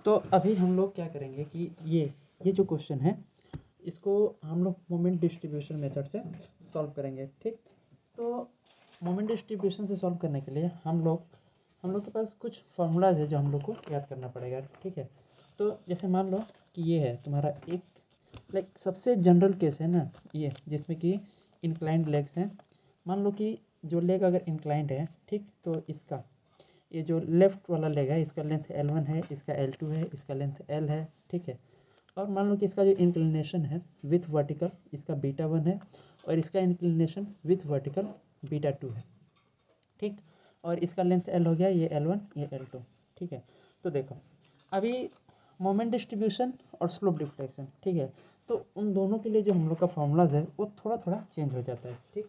तो अभी हम लोग क्या करेंगे कि ये जो क्वेश्चन है इसको हम लोग मोमेंट डिस्ट्रीब्यूशन मेथड से सॉल्व करेंगे। ठीक, तो मोमेंट डिस्ट्रीब्यूशन से सॉल्व करने के लिए हम लोग के पास कुछ फार्मूलाज है जो हम लोग को याद करना पड़ेगा। ठीक है, तो जैसे मान लो कि ये है तुम्हारा एक सबसे जनरल केस है ना ये, जिसमें कि इंक्लाइंड लेग्स हैं। मान लो कि जो लेग अगर इंक्लाइंड है, ठीक, तो इसका ये जो लेफ़्ट वाला लेग है इसका लेंथ L1 है, इसका L2 है, इसका लेंथ L है। ठीक है, और मान लो कि इसका जो इंक्लिनेशन है विथ वर्टिकल इसका β1 है और इसका इंक्लिनेशन विथ वर्टिकल β2 है। ठीक, और इसका लेंथ L हो गया, ये L1 ये L2। ठीक है, तो देखो अभी मोमेंट डिस्ट्रीब्यूशन और स्लोप डिफ्लेक्शन, ठीक है, तो उन दोनों के लिए जो हम लोग का फार्मूलाज है वो थोड़ा थोड़ा चेंज हो जाता है। ठीक,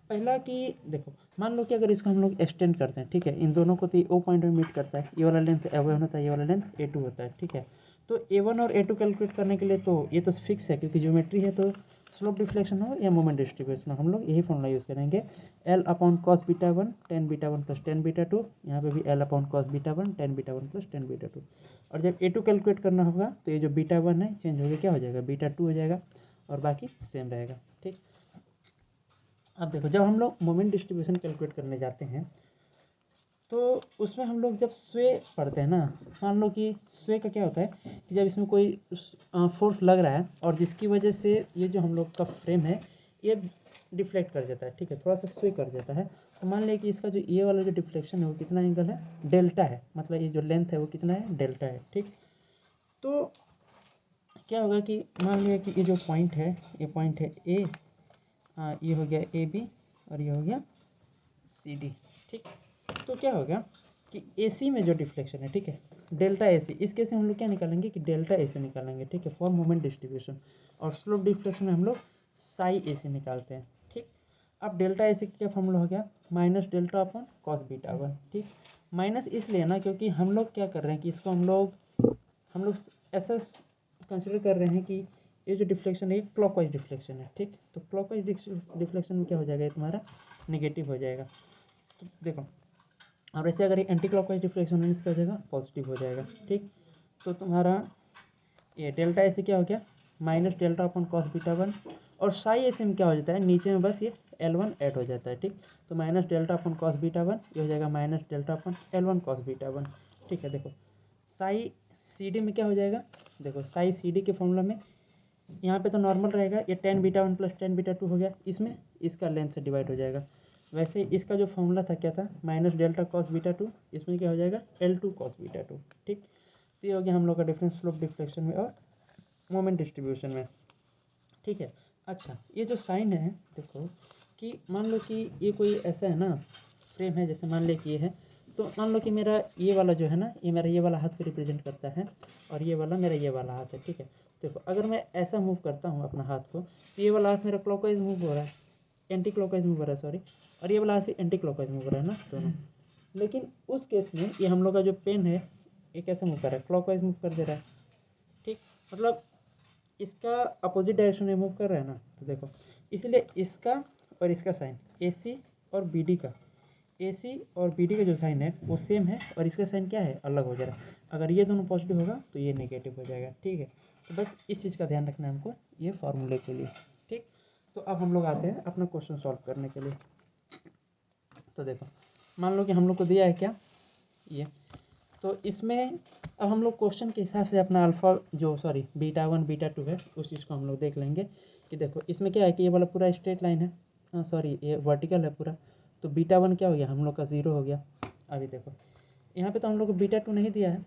पहला कि देखो मान लो कि अगर इसको हम लोग एक्सटेंड करते हैं, ठीक है, इन दोनों को तो ओ पॉइंट में मीट करता है, ये वाला लेंथ A1 होता है, ये वाला लेंथ A2 होता है। ठीक है, तो A1 और A2 कैलकुलेट करने के लिए तो ये तो फिक्स है क्योंकि ज्योमेट्री है, तो स्लोप डिफ्लेक्शन हो या मोमेंट डिस्ट्रीब्यूशन हो हम लोग यही फॉर्मूला यूज़ करेंगे, L upon cos β1 tan β1 plus tan β2। यहाँ पे भी L upon cos β1 tan β1 plus tan β2। और जब A2 कैलकुलेट करना होगा तो ये जो β1 है चेंज हो गया, क्या हो जाएगा, β2 हो जाएगा और बाकी सेम रहेगा। ठीक, अब देखो जब हम लोग मोमेंट डिस्ट्रीब्यूशन कैलकुलेट करने जाते हैं तो उसमें हम लोग जब स्वे पढ़ते हैं ना, मान लो कि स्वे का क्या होता है कि जब इसमें कोई फोर्स लग रहा है और जिसकी वजह से ये जो हम लोग का फ्रेम है ये डिफ्लेक्ट कर जाता है। ठीक है, थोड़ा सा स्वे कर जाता है, तो मान लिया कि इसका जो ये वाला जो डिफ्लेक्शन है वो कितना एंगल है, डेल्टा है, मतलब ये जो लेंथ है वो कितना है, डेल्टा है। ठीक, तो क्या होगा कि मान लिया कि ये जो पॉइंट है ये पॉइंट है ए, ये हो गया AB और ये हो गया CD। ठीक, तो क्या होगा कि AC में जो डिफ्लेक्शन है, ठीक है, डेल्टा AC, इस केस में हम लोग क्या निकालेंगे कि डेल्टा AC निकालेंगे। ठीक है, फॉर मोमेंट डिस्ट्रीब्यूशन। और स्लोप डिफ्लेक्शन में हम लोग साई AC निकालते हैं। ठीक, अब डेल्टा AC का क्या फॉर्मूला हो गया, माइनस डेल्टा अपॉन कॉस β1। ठीक, माइनस इसलिए ना क्योंकि हम लोग क्या कर रहे हैं कि इसको हम लोग ऐसा कंसिडर कर रहे हैं कि ये जो डिफ्लेक्शन है ये क्लॉकवाइज डिफ्लेक्शन है। ठीक, तो क्लॉकवाइज डिफ्लेक्शन में क्या हो जाएगा, ये तुम्हारा नेगेटिव हो जाएगा। तो देखो, और ऐसे अगर ये एंटी क्लॉकवाइज डिफ्लेक्शन है इसका हो जाएगा पॉजिटिव हो जाएगा। ठीक, तो तुम्हारा ये डेल्टा ऐसे क्या हो गया, माइनस डेल्टा अपन कॉस β1, और साई ऐसे में क्या हो जाता है, नीचे में बस ये L1 ऐड हो जाता है। ठीक, तो माइनस डेल्टा अपन कॉस β1 ये हो जाएगा माइनस डेल्टा अपन L1 कॉस β1। ठीक है, देखो साई CD में क्या हो जाएगा, देखो साई CD के फॉर्मूला में यहाँ पे तो नॉर्मल रहेगा, ये tan β1 प्लस tan β2 हो गया, इसमें इसका लेंथ से डिवाइड हो जाएगा। वैसे इसका जो फॉर्मूला था क्या था, माइनस डेल्टा कॉस β2, इसमें क्या हो जाएगा L2 कॉस β2। ठीक, तो ये हो गया हम लोग का डिफरेंस स्लोप डिफ्लेक्शन में और मोमेंट डिस्ट्रीब्यूशन में। ठीक है, अच्छा ये जो साइन है देखो कि मान लो कि ये कोई ऐसा है ना फ्रेम है, जैसे मान ले कि ये है, तो मान लो कि मेरा ये वाला जो है ना ये मेरा ये वाला हाथ को रिप्रेजेंट करता है और ये वाला मेरा ये वाला हाथ है। ठीक है, देखो अगर मैं ऐसा मूव करता हूँ अपना हाथ को तो ये वाला हाथ मेरा क्लॉकवाइज मूव हो रहा है, एंटी क्लॉकवाइज मूव हो रहा है सॉरी, और ये वाला हाथ भी एंटी क्लॉकवाइज मूव हो रहा है ना दोनों। लेकिन उस केस में ये हम लोग का जो पेन है ये कैसे मूव कर रहा है, क्लॉकवाइज मूव कर दे रहा है। ठीक, मतलब इसका अपोजिट डायरेक्शन में मूव कर रहा है ना, तो देखो इसलिए इसका और इसका साइन AC और BD का, AC और BD का जो साइन है वो सेम है और इसका साइन क्या है, अलग हो जा रहा है। अगर ये दोनों पॉजिटिव होगा तो ये नेगेटिव हो जाएगा। ठीक है, तो बस इस चीज़ का ध्यान रखना है हमको ये फार्मूले के लिए। ठीक, तो अब हम लोग आते हैं अपना क्वेश्चन सॉल्व करने के लिए। तो देखो मान लो कि हम लोग को दिया है क्या ये, तो इसमें अब हम लोग क्वेश्चन के हिसाब से अपना अल्फ़ा जो सॉरी β1 β2 है उस चीज़ को हम लोग देख लेंगे कि देखो इसमें क्या है कि ये वाला पूरा स्ट्रेट लाइन है, सॉरी ये वर्टिकल है पूरा, तो β1 क्या हो गया हम लोग का 0 हो गया। अभी देखो यहाँ पे तो हम लोग को β2 नहीं दिया है।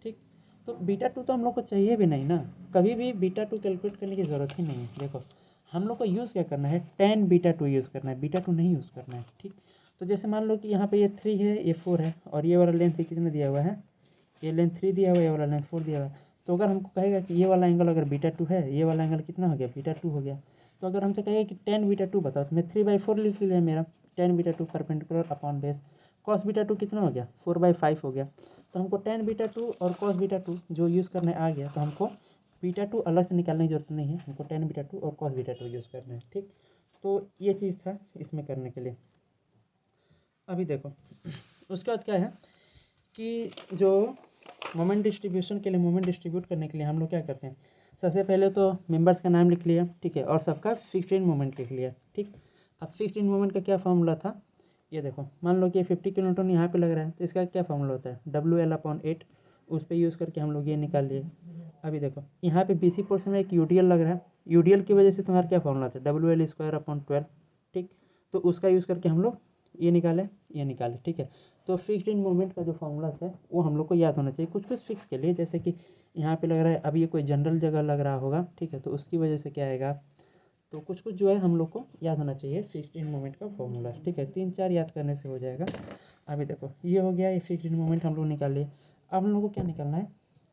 ठीक, तो β2 तो हम लोग को चाहिए भी नहीं ना, कभी भी β2 कैलकुलेट करने की ज़रूरत ही नहीं है। देखो हम लोग को यूज़ क्या करना है, tan β2 यूज़ करना है, β2 नहीं यूज़ करना है। ठीक, तो जैसे मान लो कि यहाँ पे ये 3 है ये 4 है और ये वाला लेंथ भी कितना दिया हुआ है, ये लेंथ 3 दिया हुआ है, ये वाला लेंथ 4 दिया हुआ है। तो अगर हमको कहेगा कि ये वाला एंगल अगर β2 है, ये वाला एंगल कितना हो गया, β2 हो गया, तो अगर हमसे कहेगा कि tan β2 बताओ तो मैं 3/4 लिख लिया मेरा, tan β2 perpendicular upon base cos β2 कितना हो गया, 4/5 हो गया। तो हमको tan β2 और cos β2 जो यूज़ करने आ गया, तो हमको β2 अलग से निकालने की जरूरत नहीं है, हमको tan β2 और cos β2 यूज़ करना है। ठीक, तो ये चीज़ था इसमें करने के लिए। अभी देखो उसके बाद क्या है कि जो मोमेंट डिस्ट्रीब्यूशन के लिए, मोमेंट डिस्ट्रीब्यूट करने के लिए हम लोग क्या करते हैं, सबसे पहले तो मेंबर्स का नाम लिख लिया, ठीक है, और सबका फिक्स्ड इन मोमेंट लिख लिया, ठीक। अब फिक्स्ड इन मोमेंट का क्या फॉर्मूला था, ये देखो, मान लो कि 50 किलो न्यूटन यहाँ पे लग रहा है, तो इसका क्या फॉर्मूला होता है, WL/8, उस पर यूज़ करके हम लोग ये निकाल लिए। अभी देखो यहाँ पे BC पोर्शन में एक UDL लग रहा है, UDL की वजह से तुम्हारा क्या फॉर्मूला था, WL²/12, ठीक। तो उसका यूज़ करके हम लोग ये निकाले, ठीक है। तो फिक्स्ड इन मोमेंट का जो फॉर्मूला है वो हम लोग को याद होना चाहिए, कुछ कुछ फिक्स के लिए, जैसे कि यहाँ पे लग रहा है, अब ये कोई जनरल जगह लग रहा होगा, ठीक है, तो उसकी वजह से क्या आएगा, तो कुछ कुछ जो है हम लोग को याद होना चाहिए फिक्स्ड इन मोमेंट का फॉर्मूला, ठीक है, 3-4 याद करने से हो जाएगा। अभी देखो ये हो गया, ये फिक्स्ड इन मोमेंट हम लोग निकाल लिए। अब हम लोग को क्या निकालना है,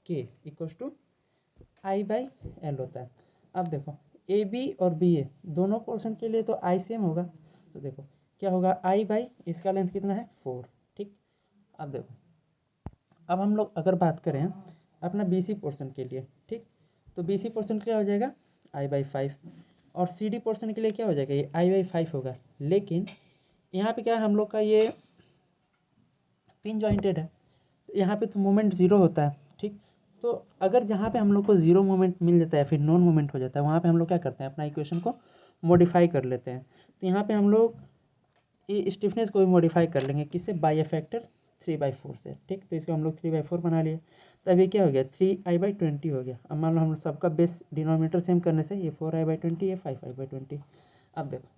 K = I/L होता है। अब देखो AB और BA दोनों पोर्शन के लिए तो I सेम होगा, तो देखो क्या होगा, I/ इसका लेंथ कितना है, 4, ठीक। अब देखो, अब हम लोग अगर बात करें अपना BC पोर्शन के लिए, ठीक, तो BC पोर्शन क्या हो जाएगा, I/5, और CD पोर्शन के लिए क्या हो जाएगा, ये I/5 होगा। लेकिन यहाँ पे क्या है, हम लोग का ये पिन जॉइंटेड है, तो यहाँ पे तो मोमेंट ज़ीरो होता है, ठीक। तो अगर जहाँ पे हम लोग को ज़ीरो मोमेंट मिल जाता है, फिर नॉन मोमेंट हो जाता है, वहाँ पे हम लोग क्या करते हैं, अपना इक्वेशन को मॉडिफाई कर लेते हैं। तो यहाँ पे हम लोग ये स्टिफनेस को भी मॉडिफाई कर लेंगे, किससे, बाई फैक्टर 3/4 से, ठीक। तो इसको हम लोग 3/4 बना लिए, तो अभी क्या हो गया, 3I/20 हो गया। अब मान लो हम सबका बेस डिनोमिनेटर सेम करने से ये 4I/20, ये 5I/20। अब देखो,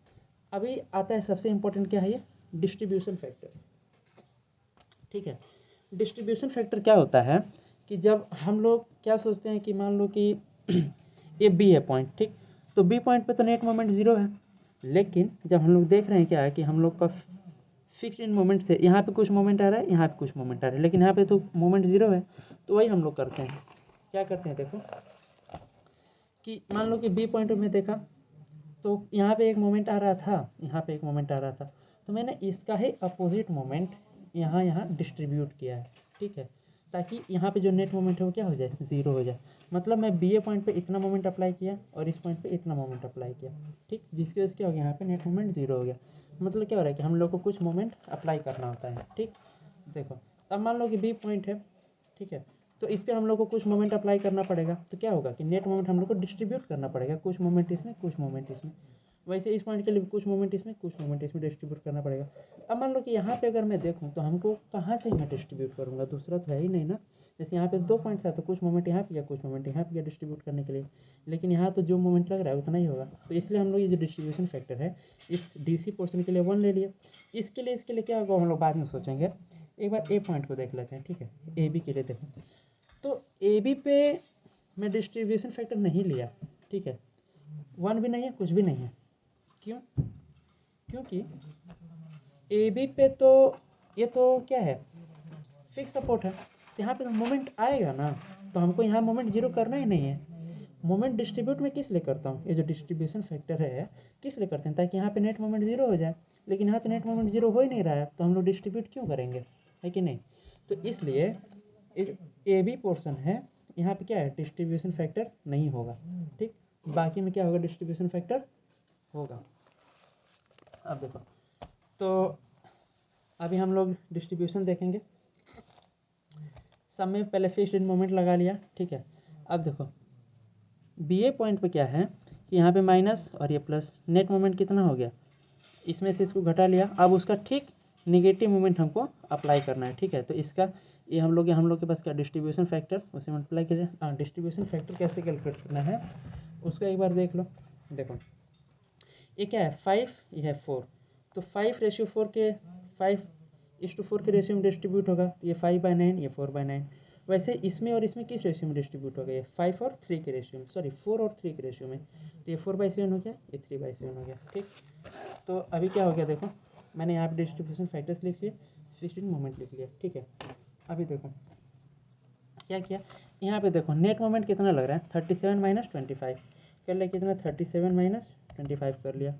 अभी आता है सबसे इम्पोर्टेंट, क्या है ये, डिस्ट्रीब्यूशन फैक्टर, ठीक है। डिस्ट्रीब्यूशन फैक्टर क्या होता है कि जब हम लोग क्या सोचते हैं कि मान लो कि ये B है पॉइंट, ठीक, तो B पॉइंट पे तो नेट मोमेंट ज़ीरो है, लेकिन जब हम लोग देख रहे हैं क्या है कि हम लोग का फिक्स्ड इन मोमेंट से यहाँ पे कुछ मोमेंट आ रहा है, यहाँ पे कुछ मोमेंट आ रहा है, लेकिन यहाँ पे तो मोमेंट ज़ीरो है, तो वही हम लोग करते हैं, क्या करते हैं, देखो कि मान लो कि B पॉइंट में देखा तो यहाँ पे एक मोमेंट आ रहा था, यहाँ पे एक मोमेंट आ रहा था, तो मैंने इसका ही अपोजिट मोमेंट यहाँ डिस्ट्रीब्यूट किया है, ठीक है, ताकि यहाँ पे जो नेट मोमेंट है वो क्या हो जाए, ज़ीरो हो जाए। मतलब मैं BA पॉइंट पे इतना मोमेंट अप्लाई किया और इस पॉइंट पे इतना मोमेंट अप्लाई किया, ठीक, जिसकी वजह से क्या हो गया, यहाँ पे नेट मोमेंट ज़ीरो हो गया। मतलब क्या हो रहा है कि हम लोग को कुछ मोमेंट अप्लाई करना होता है, ठीक। देखो अब मान लो कि B पॉइंट है, ठीक है, तो इस पर हम लोग को कुछ मोमेंट अप्लाई करना पड़ेगा, तो क्या होगा कि नेट मोमेंट हम लोग को डिस्ट्रीब्यूट करना पड़ेगा, कुछ मोमेंट इसमें, कुछ मोमेंट इसमें। वैसे इस पॉइंट के लिए कुछ मोमेंट इसमें, कुछ मोमेंट इसमें डिस्ट्रीब्यूट करना पड़ेगा। अब मान लो कि यहाँ पे अगर मैं देखूँ तो हमको कहाँ से मैं डिस्ट्रीब्यूट करूँगा, दूसरा तो है ही नहीं ना। जैसे यहाँ पे 2 पॉइंट्स है, तो कुछ मोमेंट यहाँ पे या कुछ मोमेंट यहाँ पे डिस्ट्रीब्यूट करने के लिए, लेकिन यहाँ तो जो मोमेंट लग रहा है उतना ही होगा। तो इसलिए हम लोग ये जो डिस्ट्रीब्यूशन फैक्टर है इस DC पोर्शन के लिए 1 ले लिए। इसके लिए क्या होगा हम लोग बाद में सोचेंगे, एक बार A पॉइंट को देख लेते हैं, ठीक है। AB के लिए देखो, तो AB पे मैं डिस्ट्रीब्यूशन फैक्टर नहीं लिया, ठीक है, 1 भी नहीं है, कुछ भी नहीं है, क्यों, क्योंकि AB पे तो ये तो क्या है, फिक्स सपोर्ट है, तो यहाँ पे तो मोमेंट आएगा ना, तो हमको यहाँ मोमेंट जीरो करना ही नहीं है। मोमेंट डिस्ट्रीब्यूट में किस लिए करता हूँ, ये जो डिस्ट्रीब्यूशन फैक्टर है किस लिए करते हैं, ताकि यहाँ पे नेट मोमेंट जीरो हो जाए, लेकिन यहाँ तो नेट मोमेंट जीरो हो ही नहीं रहा है, तो हम लोग डिस्ट्रीब्यूट क्यों करेंगे, है कि नहीं। तो इसलिए AB पोर्शन है, यहाँ पे क्या है, डिस्ट्रीब्यूशन फैक्टर नहीं होगा, ठीक। बाकी में क्या होगा, डिस्ट्रीब्यूशन फैक्टर होगा। अब देखो, तो अभी हम लोग डिस्ट्रीब्यूशन देखेंगे। सब में पहले फिक्स्ड इन मोमेंट लगा लिया, ठीक है। अब देखो BA पॉइंट पे क्या है कि यहाँ पे माइनस और ये प्लस, नेट मोमेंट कितना हो गया, इसमें से इसको घटा लिया। अब उसका ठीक निगेटिव मोमेंट हमको अप्लाई करना है, ठीक है। तो इसका ये हम लोग के पास क्या, डिस्ट्रीब्यूशन फैक्टर, उसे मल्टीप्लाई करें। हाँ, डिस्ट्रीब्यूशन फैक्टर कैसे कैलकुलेट करना है उसको एक बार देख लो। देखो ये क्या है, 5, ये है 4, तो 5:4 के 5:4 के रेशियो में डिस्ट्रीब्यूट होगा, तो ये 5/9, ये 4/9। वैसे इसमें और इसमें किस रेशियो में डिस्ट्रीब्यूट होगा, ये 5 और 3 के रेशियो में, सॉरी 4 और 3 के रेशियो में, तो ये 4/7 हो गया, ये 3/7 हो गया, ठीक। तो अभी क्या हो गया, देखो मैंने यहाँ पे डिस्ट्रीब्यूशन फैक्टर्स लिख लिए, फिक्स्ड मोमेंट लिख लिया, ठीक है। अभी देखो क्या किया, यहाँ पे देखो नेट मोमेंट कितना लग रहा है, 37 - 25 कर लिया, कितना 37 - 25 कर लिया,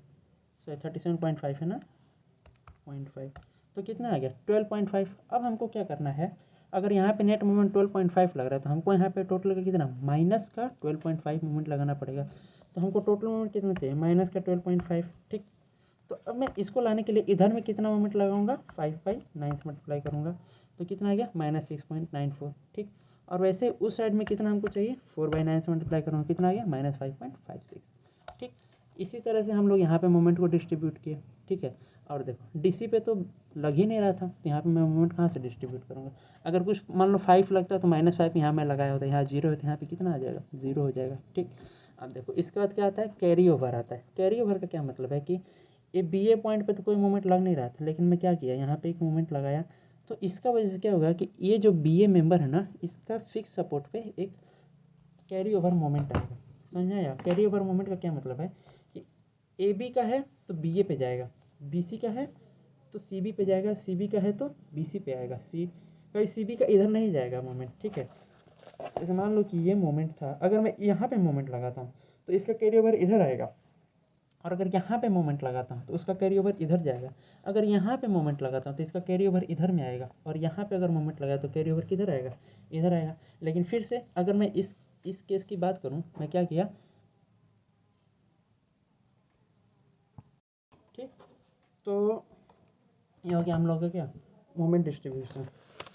सो 37.5 है ना, 0.5, तो कितना आ गया 12.5। अब हमको क्या करना है, अगर यहाँ पे नेट मोमेंट 12.5 लग रहा है तो हमको यहाँ पे टोटल का कितना, माइनस का 12.5 मोमेंट लगाना पड़ेगा। तो हमको टोटल मोमेंट कितना चाहिए, माइनस का 12.5, ठीक। तो अब मैं इसको लाने के लिए इधर में कितना मोमेंट लगाऊंगा, 5/9 से मल्टीप्लाई करूँगा, तो कितना आ गया, -6.94, ठीक। और वैसे उस साइड में कितना हमको चाहिए, 4/9 से मल्टीप्लाई करूँगा, कितना आ गया -5.56। ठीक, इसी तरह से हम लोग यहाँ पे मोमेंट को डिस्ट्रीब्यूट किए। ठीक है, और देखो डीसी पे तो लग ही नहीं रहा था, तो यहाँ पे मैं मोमेंट कहाँ से डिस्ट्रीब्यूट करूँगा। अगर कुछ मान लो 5 लगता तो -5 यहाँ मैं लगाया होता, यहाँ 0 होता, यहाँ पे कितना आ जाएगा, 0 हो जाएगा। ठीक, अब देखो इसके बाद क्या आता है, कैरी ओवर आता है। कैरी ओवर का क्या मतलब है कि ये बी ए पॉइंट पे तो कोई मोमेंट लग नहीं रहा था, लेकिन मैं क्या किया, यहाँ पे एक मोमेंट लगाया, तो इसका वजह से क्या होगा कि ये जो बी ए मेंबर है ना, इसका फिक्स सपोर्ट पे एक कैरी ओवर मोमेंट आएगा। समझ आया, कैरी ओवर मोमेंट का क्या मतलब है कि ए बी का है तो बी ए पे जाएगा, बी सी का है तो सी बी पे जाएगा, सी बी का है तो बी सी पे आएगा, कहीं सी बी का इधर नहीं जाएगा मोमेंट। ठीक है, जैसे मान लो कि ये मोमेंट था, अगर मैं यहाँ पे मोमेंट लगाता हूँ तो इसका कैरी ओवर इधर आएगा, और अगर यहाँ पे मोमेंट लगाता हूँ तो उसका कैरी ओवर इधर जाएगा। अगर यहाँ पे मोमेंट लगाता हूँ तो इसका कैरी ओवर इधर में आएगा, और यहाँ पे अगर मोमेंट लगाया तो कैरी ओवर किधर आएगा, इधर आएगा। लेकिन फिर से अगर मैं इस केस की बात करूँ, मैं क्या किया, ठीक, तो ये हो गया हम लोग का क्या, मोमेंट डिस्ट्रीब्यूशन।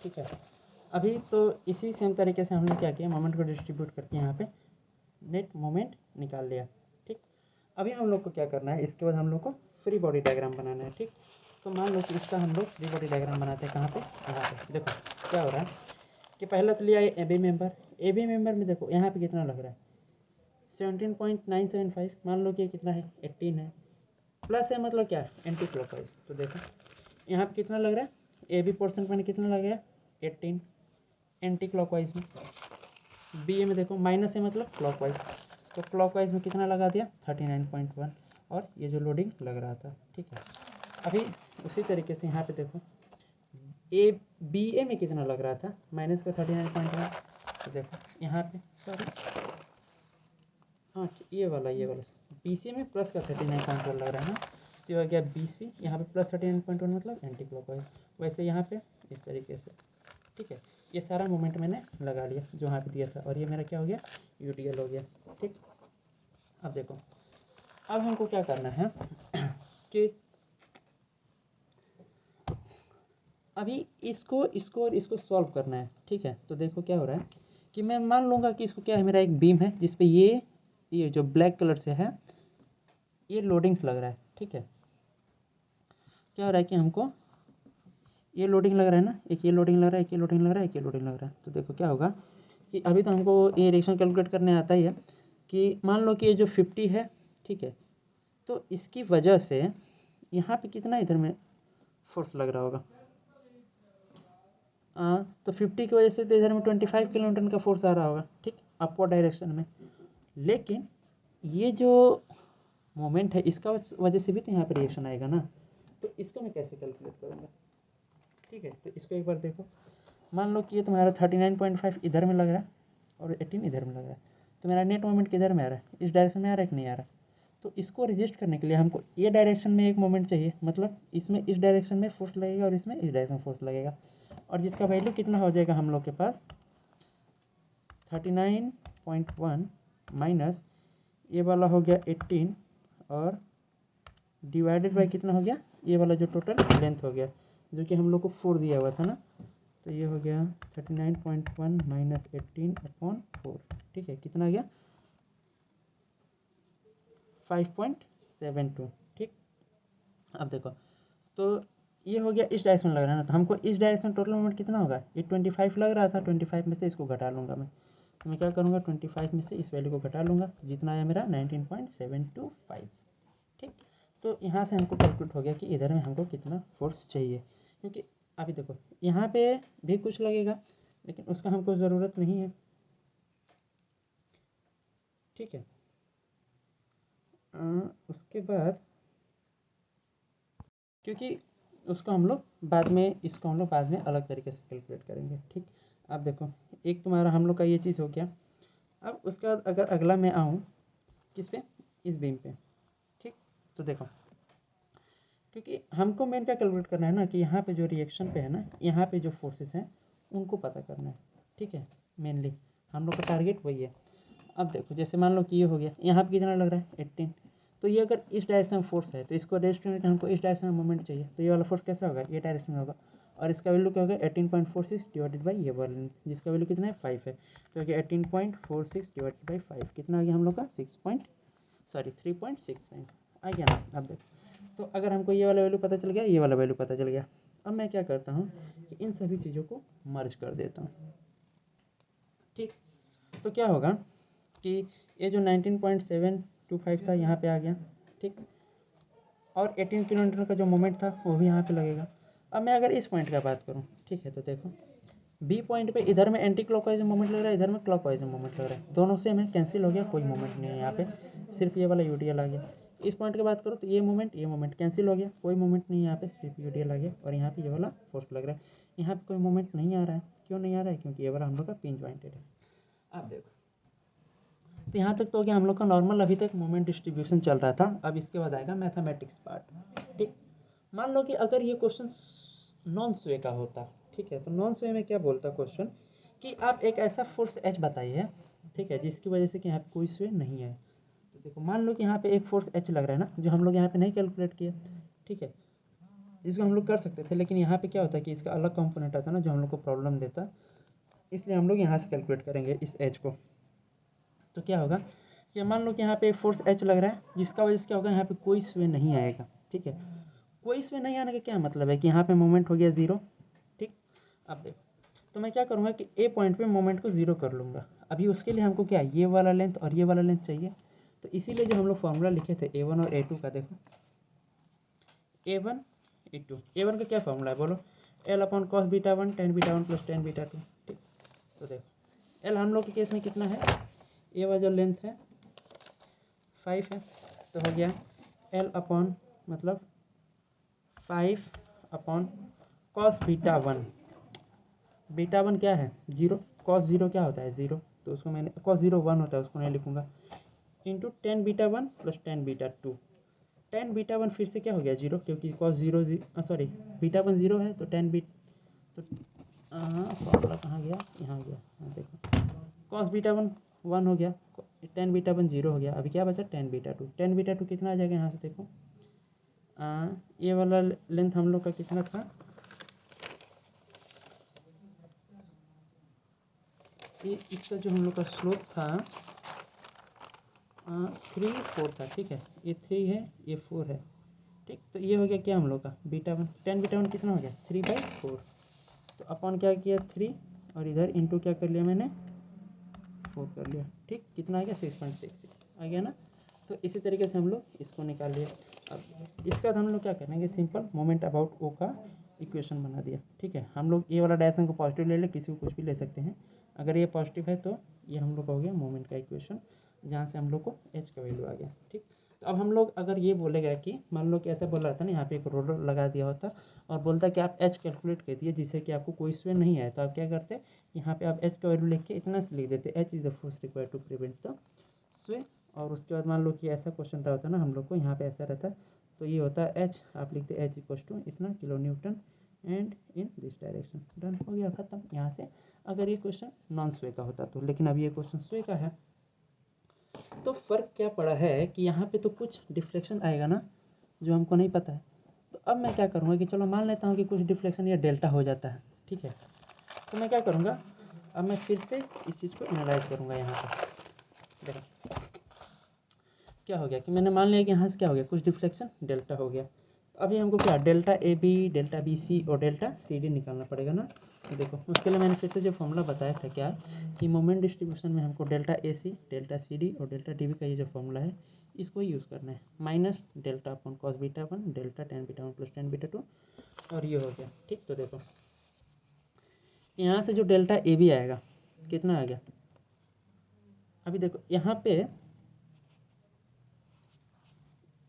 ठीक है, अभी तो इसी सेम तरीके से हमने क्या किया, मोमेंट को डिस्ट्रीब्यूट करके यहाँ पे नेट मोमेंट निकाल लिया। ठीक, अभी हम लोग को क्या करना है, इसके बाद हम लोग को फ्री बॉडी डायग्राम बनाना है। ठीक, तो मान लो कि इसका हम लोग फ्री बॉडी डायग्राम बनाते हैं, कहाँ पे, यहाँ पे। देखो क्या हो रहा है कि पहला तो लिया A B member, A B member में देखो यहाँ पे कितना लग रहा है, 17.975, मान लो कि कितना है, 18 है, प्लस है मतलब क्या है, एंटी क्लॉकवाइज। तो देखो यहाँ पे कितना लग रहा है, ए बी पोर्शन पर कितना लग गया, 18 एंटी क्लॉकवाइज में। बी ए में देखो माइनस है मतलब क्लॉकवाइज, तो क्लॉकवाइज में कितना लगा दिया, 39.1, और ये जो लोडिंग लग रहा था। ठीक है, अभी उसी तरीके से यहाँ पे देखो ए बी ए में कितना लग रहा था, माइनस का 39.1, तो देखो यहाँ पे सॉरी, हाँ ये वाला बी सी में प्लस का 39.1 लग रहा है ना, तो ये हो गया बी सी, यहाँ पे प्लस 39.1 मतलब एंटी क्लॉकवाइज। वैसे यहाँ पे इस तरीके से। ठीक है, ये सारा मोमेंट मैंने लगा लिया जो यहाँ पे दिया था, और ये मेरा क्या हो गया, यूटीएल हो गया। ठीक, अब देखो अब हमको क्या करना है कि अभी इसको इसको और इसको सॉल्व करना है। ठीक है, तो देखो क्या हो रहा है कि मैं मान लूँगा कि इसको क्या है, मेरा एक बीम है जिसपे ये जो ब्लैक कलर से है ये लोडिंग्स लग रहा है। ठीक है, क्या हो रहा है कि हमको ये लोडिंग लग रहा है ना, एक ये लोडिंग लग रहा है, एक ये लोडिंग लग रहा है, एक ये लोडिंग लग रहा है। तो देखो क्या होगा कि अभी तो हमको ये रिएक्शन कैलकुलेट करने आता ही है कि मान लो कि ये जो 50 है, ठीक है, तो इसकी वजह से यहाँ पे कितना इधर में फोर्स लग रहा होगा, तो 50 की वजह से तो इधर में 25 किलो न्यूटन का फोर्स आ रहा होगा। ठीक, अपवर्ड डायरेक्शन में। लेकिन ये जो मोमेंट है इसका वजह से भी तो यहाँ पे रिएक्शन आएगा ना, तो इसको मैं कैसे कैलकुलेट करूँगा। ठीक है, तो इसको एक बार देखो, मान लो कि ये तुम्हारा 39.5 इधर में लग रहा है और 18 इधर में लग रहा है, तो मेरा नेट मोमेंट किधर में आ रहा है, इस डायरेक्शन में आ रहा है कि नहीं आ रहा है। तो इसको रजिस्ट करने के लिए हमको ये डायरेक्शन में एक मोमेंट चाहिए, मतलब इसमें इस डायरेक्शन में फोर्स लगेगा और इसमें इस डायरेक्शन में फोर्स लगेगा, और जिसका वैल्यू कितना हो जाएगा हम लोग के पास 39.1 माइनस ये वाला हो गया 18, और डिवाइडेड बाई कितना हो गया, ये वाला जो टोटल लेंथ हो गया जो कि हम लोग को 4 दिया हुआ था ना, तो ये हो गया 39.1 माइनस 18/4। ठीक है, कितना आ गया 5.72। ठीक, अब देखो तो ये हो गया इस डायरेक्शन में लग रहा है ना, तो हमको इस डायरेक्शन टोटल मोमेंट कितना होगा, ये 25 लग रहा था, 25 में से इसको घटा लूँगा मैं, तो मैं क्या करूँगा 25 में से इस वैल्यू को घटा लूँगा, जितना आया मेरा 19.725। ठीक, तो यहाँ से हमको कैलकुलेट हो गया कि इधर में हमको कितना फोर्स चाहिए, क्योंकि अभी देखो यहाँ पे भी कुछ लगेगा लेकिन उसका हमको ज़रूरत नहीं है। ठीक है, उसके बाद क्योंकि उसको हम लोग बाद में इसको हम लोग बाद में अलग तरीके से कैलकुलेट करेंगे। ठीक, अब देखो एक तुम्हारा हम लोग का ये चीज़ हो गया। अब उसके बाद अगर अगला मैं आऊँ किस पे, इस बीम पे। ठीक, तो देखो क्योंकि हमको मेन क्या कैलकुलेट करना है ना कि यहाँ पे जो रिएक्शन पे है ना, यहाँ पे जो फोर्सेस हैं उनको पता करना है। ठीक है, मेनली हम लोग का टारगेट वही है। अब देखो जैसे मान लो कि ये हो गया, यहाँ पे कितना लग रहा है 18, तो ये अगर इस डायरेक्शन में फोर्स है तो इसको रेस्ट करने के हमको इस डायरेक्शन में मोमेंट चाहिए, तो ये वाला फोर्स कैसा होगा, ये डायरेक्शन में होगा, और इसका वैल्यू क्या होगा 18.46 डिवाइडेड बाई ये वाला लेंथ, जिसका वैल्यू कितना है 5 है। तो हो गया 18.46 डिवाइडेड बाई 5 कितना आ गया हम लोग का 3.69 आ गया ना। अब देखो, तो अगर हमको ये वाला वैल्यू पता चल गया, ये वाला वैल्यू पता चल गया, अब मैं क्या करता हूँ कि इन सभी चीज़ों को मर्ज कर देता हूँ। ठीक, तो क्या होगा कि ये जो 19.725 था यहाँ पे आ गया। ठीक, और 18 किलोमीटर का जो मोमेंट था वो भी यहाँ पे लगेगा। अब मैं अगर इस पॉइंट का बात करूँ, ठीक है, तो देखो बी पॉइंट पे इधर में एंटी क्लॉकवाइज मोमेंट लग रहा है, इधर में क्लॉकवाइज मोमेंट लग रहा है, दोनों से में कैंसिल हो गया, कोई मोमेंट नहीं है यहाँ पे, सिर्फ ये वाला यूडीएल आ गया। इस पॉइंट की बात करो तो ये मोमेंट कैंसिल हो गया, कोई मोमेंट नहीं है यहाँ पे, सिर्फ यूडीएल आ गया, और यहाँ पे ये वाला फोर्स लग रहा है, यहाँ पे कोई मोमेंट नहीं आ रहा है। क्यों नहीं आ रहा है? क्योंकि ये वाला हम लोग का पिन जॉइंटेड है। आप देखो, तो यहाँ तक तो हो गया हम लोग का नॉर्मल, अभी तक मोमेंट डिस्ट्रीब्यूशन चल रहा था। अब इसके बाद आएगा मैथमेटिक्स पार्ट। ठीक, मान लो कि अगर ये क्वेश्चन नॉन स्वे का होता, ठीक है, तो नॉन स्वे में क्या बोलता क्वेश्चन कि आप एक ऐसा फोर्स एच बताइए, ठीक है, जिसकी वजह से कि यहाँ पे कोई स्वे नहीं है। तो देखो मान लो कि यहाँ पे एक फोर्स एच लग रहा है ना, जो हम लोग यहाँ पे नहीं कैलकुलेट किया, ठीक है, जिसको हम लोग कर सकते थे, लेकिन यहाँ पे क्या होता है कि इसका अलग कंपोनेंट आता है ना, जो हम लोग को प्रॉब्लम देता, इसलिए हम लोग यहाँ से कैलकुलेट करेंगे इस एच को। तो क्या होगा कि मान लो कि यहाँ पे एक फोर्स एच लग रहा है, जिसका वजह से क्या होगा, यहाँ पे कोई स्वे नहीं आएगा। ठीक है, कोई स्वे नहीं आने का क्या मतलब है कि यहाँ पे मोमेंट हो गया ज़ीरो। ठीक, अब देखो, तो मैं क्या करूँगा कि ए पॉइंट पे मोमेंट को ज़ीरो कर लूँगा। अभी उसके लिए हमको क्या, ये वाला लेंथ और ये वाला लेंथ चाहिए। तो इसीलिए जो हम लोग फॉर्मूला लिखे थे A1 और A2 का, देखो A1 A2, A1 का क्या फॉर्मूला है बोलो, L/cos β1 tan β1 प्लस tan β2। ठीक, तो देखो L हम लोग के केस में कितना है, ये वाला जो लेंथ है 5 है, तो हो गया L अपॉन मतलब 5 अपॉन cos β1। β1 क्या है, जीरो, cos जीरो क्या होता है ज़ीरो, तो उसको मैंने cos जीरो 1 होता है, उसको नहीं लिखूँगा, into tan β1 plus tan β2। tan β1 फिर से क्या हो गया जीरो, क्योंकि cos जीरो सॉरी β1 जीरो है, तो tan बीट, तो फॉर्मूला कहाँ गया, यहाँ गया, देखो cos β1 1 हो गया, tan β1 जीरो हो गया, अभी क्या बचा tan β2। tan β2 कितना आ जाएगा यहाँ से, देखो ये वाला लेंथ हम लोग का कितना था, ये इसका जो हम लोग का स्लोप था 3 4 था। ठीक है, ये 3 है, ये 4 है। ठीक, तो ये हो गया क्या हम लोग का β1, tan β1 कितना हो गया 3/4, तो अपॉन क्या किया 3, और इधर इंटू क्या कर लिया मैंने 4 कर लिया। ठीक, कितना आ गया 6.66 आ गया ना। तो इसी तरीके से हम लोग इसको निकाल लिए। अब इसके बाद हम लोग क्या करेंगे, सिंपल मोमेंट अबाउट ओ का इक्वेशन बना दिया। ठीक है, हम लोग ये वाला डायरेक्शन को पॉजिटिव ले ले, किसी को कुछ भी ले सकते हैं। अगर ये पॉजिटिव है तो ये हम लोग का हो गया मोमेंट का इक्वेशन, जहाँ से हम लोग को एच का वैल्यू आ गया। ठीक, तो अब हम लोग अगर ये बोलेगा कि मान लो कि ऐसा बोल रहा था ना, यहाँ पे एक रोलर लगा दिया होता और बोलता कि आप एच कैलकुलेट कर दिए जिससे कि आपको कोई स्वे नहीं आया, तो आप क्या करते, यहाँ पे आप एच का वैल्यू लिख के इतना से लिख देते, H is the force required to prevent the sway. और उसके बाद मान लो कि ऐसा क्वेश्चन रहा होता ना हम लोग को, यहाँ पे ऐसा रहता, तो ये होता है एच, आप लिखते एच इक्वल टू इतना kilo Newton and in this direction. Done, हो गया ख़त्म यहाँ से, अगर ये क्वेश्चन नॉन स्वे का होता तो। लेकिन अब ये क्वेश्चन स्वे का है, तो फ़र्क क्या पड़ा है कि यहाँ पे तो कुछ डिफ्लेक्शन आएगा ना, जो हमको नहीं पता है। तो अब मैं क्या करूँगा कि चलो मान लेता हूँ कि कुछ डिफ्लेक्शन या डेल्टा हो जाता है। ठीक है, तो मैं क्या करूँगा, अब मैं फिर से इस चीज़ को एनालाइज करूँगा। यहाँ पर देखो क्या हो गया कि मैंने मान लिया कि यहाँ से क्या हो गया, कुछ डिफ्लेक्शन डेल्टा हो गया। अभी हमको क्या delta A B, delta B C और डेल्टा सी डी निकालना पड़ेगा ना। तो देखो उसके लिए मैंने फिर से जो फॉर्मूला बताया था क्या, कि मोमेंट डिस्ट्रीब्यूशन में हमको delta A C, delta C D और डेल्टा डी बी का ये जो फॉर्मूला है, इसको यूज़ करना है, minus delta upon cos beta one, delta tan beta one plus tan beta two, और ये हो गया। ठीक, तो देखो यहाँ से जो डेल्टा ए बी आएगा कितना आ गया, अभी देखो यहाँ पे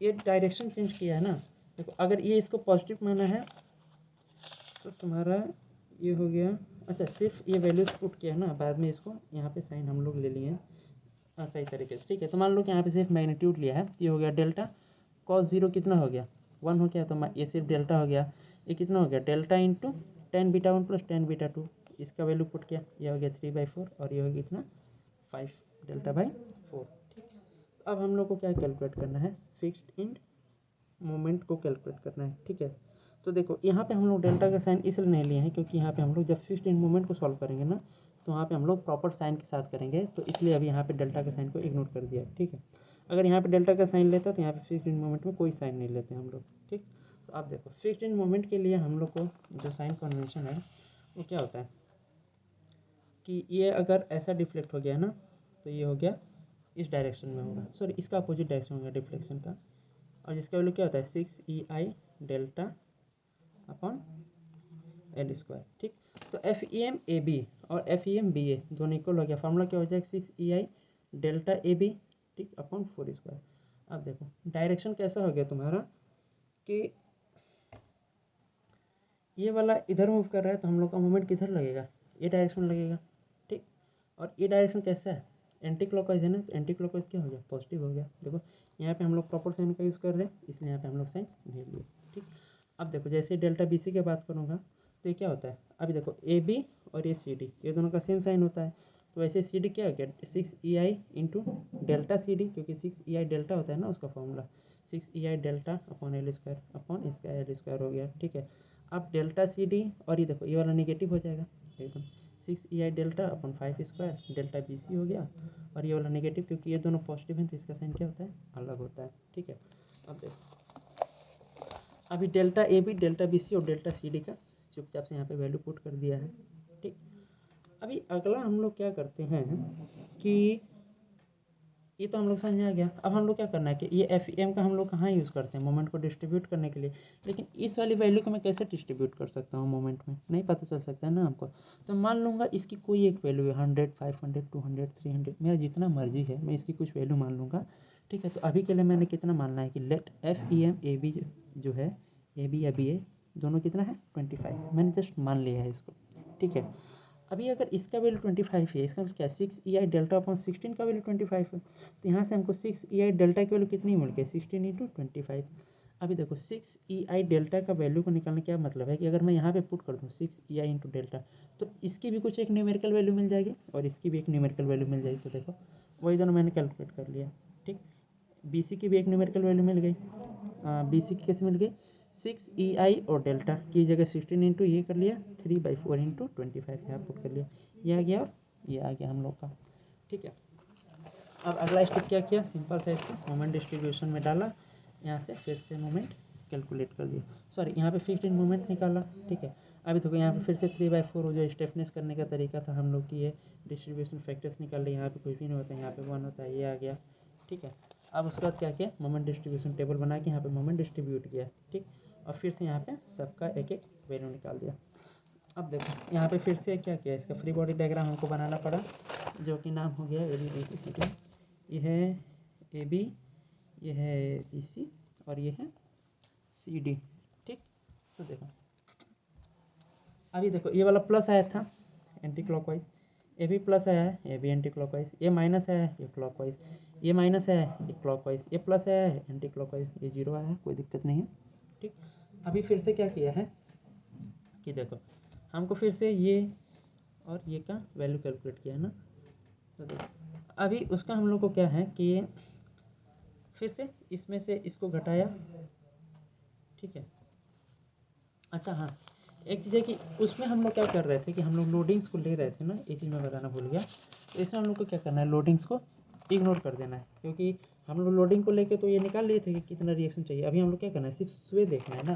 ये डायरेक्शन चेंज किया है ना। देखो अगर ये इसको पॉजिटिव माना है तो तुम्हारा ये हो गया, अच्छा सिर्फ ये वैल्यूज पुट किया है ना, बाद में इसको यहाँ पे साइन हम लोग ले लिए हैं सही तरीके से। ठीक है, तो मान लो कि यहाँ पे सिर्फ मैग्नीट्यूड लिया है, ये हो गया डेल्टा कॉस जीरो कितना हो गया 1 हो गया, तो ये सिर्फ डेल्टा हो गया, ये कितना हो गया delta into tan beta one plus tan beta two, इसका वैल्यू पुट किया, ये हो गया 3/4 और ये हो गया कितना 5 डेल्टा/4। ठीक, अब हम लोग को क्या कैलकुलेट करना है, फिक्स्ड इन मोमेंट को कैलकुलेट करना है। ठीक है, तो देखो यहाँ पे हम लोग डेल्टा का साइन इसलिए नहीं लिए हैं क्योंकि यहाँ पे हम लोग जब फिक्स्ड इन मोमेंट को सॉल्व करेंगे ना, तो वहाँ पे हम लोग प्रॉपर साइन के साथ करेंगे, तो इसलिए अभी यहाँ पे डेल्टा का साइन को इग्नोर कर दिया। ठीक है, अगर यहाँ पे डेल्टा का साइन लेता तो यहाँ पे फिक्स्ड इन मोमेंट में कोई साइन नहीं लेते हम लोग। ठीक, तो आप देखो फिक्स्ड इन मोमेंट के लिए हम लोग को जो साइन कन्वेंशन है वो क्या होता है कि ये अगर ऐसा डिफ्लेक्ट हो गया ना, तो ये हो गया इस डायरेक्शन में होगा, सॉरी इसका अपोजिट डायरेक्शन होगा डिफ्लेक्शन का, और जिसका वैल्यू क्या होता है 6EI delta upon L square. ठीक, तो FEM AB और FEM BA दोनों इक्वल हो गया, फार्मूला क्या हो जाएगा 6EI डेल्टा AB ठीक अपॉन 4 स्क्वायर। अब देखो डायरेक्शन कैसा हो गया तुम्हारा कि ये वाला इधर मूव कर रहा है, तो हम लोग का मूवमेंट किधर लगेगा, ये डायरेक्शन में लगेगा। ठीक, और ये डायरेक्शन कैसा है, एंटी क्लॉकवाइज है ना, तो एंटी क्लॉकवाइज क्या हो गया, पॉजिटिव हो गया। देखो यहाँ पे हम लोग प्रॉपर साइन का यूज़ कर रहे हैं, इसलिए यहाँ पे हम लोग साइन नहीं लिए। ठीक, अब देखो जैसे डेल्टा BC की बात करूँगा तो ये क्या होता है, अभी देखो AB और ये CD ये दोनों का सेम साइन होता है, तो वैसे CD क्या हो गया 6EI इंटू डेल्टा CD, क्योंकि 6EI डेल्टा होता है ना उसका formula, 6EI delta upon L square upon इसका एल स्क्वायर हो गया। ठीक है, अब डेल्टा CD और ये देखो ये वाला नेगेटिव हो जाएगा एकदम, 6EI delta upon 5 square delta BC हो गया, और ये वाला नेगेटिव क्योंकि ये दोनों पॉजिटिव हैं तो इसका साइन क्या होता है, अलग होता है। ठीक है, अब देखो अभी डेल्टा AB डेल्टा BC और डेल्टा CD का चुपचाप से यहाँ पे वैल्यू पुट कर दिया है। ठीक, अभी अगला हम लोग क्या करते हैं कि ये तो हम लोग समझ में आ गया, अब हम लोग क्या करना है कि ये FEM का हम लोग कहाँ यूज़ करते हैं मोमेंट को डिस्ट्रीब्यूट करने के लिए, लेकिन इस वाली वैल्यू को मैं कैसे डिस्ट्रीब्यूट कर सकता हूँ मोमेंट में, नहीं पता चल सकता है ना हमको। तो मान लूँगा इसकी कोई एक वैल्यू है 100 500 200 300, मेरा जितना मर्जी है मैं इसकी कुछ वैल्यू मान लूँगा। ठीक है, तो अभी के लिए मैंने कितना मानना है कि लेट FEM AB जो है AB या BA दोनों कितना है 25, मैंने जस्ट मान लिया है इसको। ठीक है, अभी अगर इसका वैल्यू 25 है, इसका क्या 6EI डेल्टा अपॉन 16 का वैल्यू 25 है, तो यहाँ से हमको 6EI डेल्टा की वैल्यू कितनी मिल गई 16 इंटू 25। अभी देखो 6EI डेल्टा का वैल्यू को निकालने क्या मतलब है कि अगर मैं यहाँ पे पुट कर दूँ 6EI इंटू डेल्टा, तो इसकी भी कुछ एक न्यूमेरिकल वैल्यू मिल जाएगी और इसकी भी एक न्यूमेरिकल वैल्यू मिल जाएगी। तो देखो वही दोनों मैंने कैलकुलेट कर लिया। ठीक, BC की भी एक न्यूमेरिकल वैल्यू मिल गई, BC की कैसे मिल गई 6EI और डेल्टा की जगह 16 इंटू ये कर लिया 3/4 इंटू 25 यहाँ पुट कर लिया, ये आ गया और ये आ गया हम लोग का। ठीक है, अब अगला स्टेप क्या किया, सिंपल सा इसको मोमेंट डिस्ट्रीब्यूशन में डाला, यहाँ से फिर से मोमेंट कैलकुलेट कर दिया, सॉरी यहाँ पे फिक्स्ड इन मोमेंट निकाला। ठीक है, अभी देखो यहाँ पे फिर से 3/4 जो स्टेपनेस करने का तरीका था हम लोग की, ये डिस्ट्रीब्यूशन फैक्टर्स निकाल लिए, यहाँ पे कुछ भी नहीं होता है, यहाँ पे 1 होता है, ये आ गया। ठीक है, अब उसके बाद क्या किया मोमेंट डिस्ट्रीब्यूशन टेबल बना के यहाँ पे मोमेंट डिस्ट्रीब्यूट किया। ठीक, और फिर से यहाँ पे सबका एक एक वैल्यू निकाल दिया। अब देखो यहाँ पे फिर से क्या किया, इसका फ्री बॉडी डायग्राम हमको बनाना पड़ा, जो कि नाम हो गया ABCD, ये है AB, ये है BC और ये है CD। ठीक, तो देखो अभी देखो ये वाला प्लस आया था एंटी क्लॉकवाइज, ये भी प्लस आया है, ये भी एंटी क्लॉकवाइज, ये माइनस आया है, ये क्लॉकवाइज, ये माइनस आया है, ये क्लॉकवाइज, ये प्लस आया है एंटी क्लॉकवाइज, ये 0 आया है, कोई दिक्कत नहीं है। ठीक, अभी फिर से क्या किया है कि देखो हमको फिर से ये और ये का वैल्यू कैलकुलेट किया है ना, तो देखो अभी उसका हम लोग को क्या है कि फिर से इसमें से इसको घटाया। ठीक है, अच्छा हाँ, एक चीज़ है कि उसमें हम लोग क्या कर रहे थे कि हम लोग लोडिंग्स को ले रहे थे ना, ये चीज़ मैं बताना भूल गया, तो इसमें हम लोग को क्या करना है लोडिंग्स को इग्नोर कर देना है, क्योंकि हम लोग लोडिंग को लेके तो ये निकाल लिए थे कि कितना रिएक्शन चाहिए, अभी हम लोग क्या करना है सिर्फ स्वे देखना है ना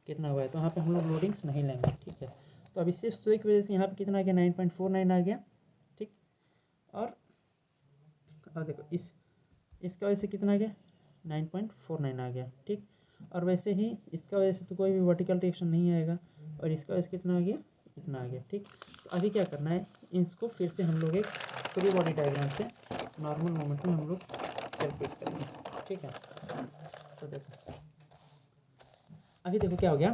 कितना हुआ है, तो वहाँ पे हम लोग लोडिंग्स नहीं लेंगे। ठीक है, तो अभी सिर्फ स्वे की वजह से यहाँ पे कितना आ गया 9.49 आ गया। ठीक, और देखो इसका वजह से कितना आ गया 9.49 आ गया। ठीक, और वैसे ही इसका वजह से तो कोई भी वर्टिकल रिएक्शन नहीं आएगा, और इसका वजह से कितना आ गया इतना आ गया। ठीक, तो अभी क्या करना है इसको फिर से हम लोग एक फ्री बॉडी डायग्राम से नॉर्मल मोमेंट में हम लोग कैलकुलेट करेंगे। ठीक है, तो देखो अभी देखो क्या हो गया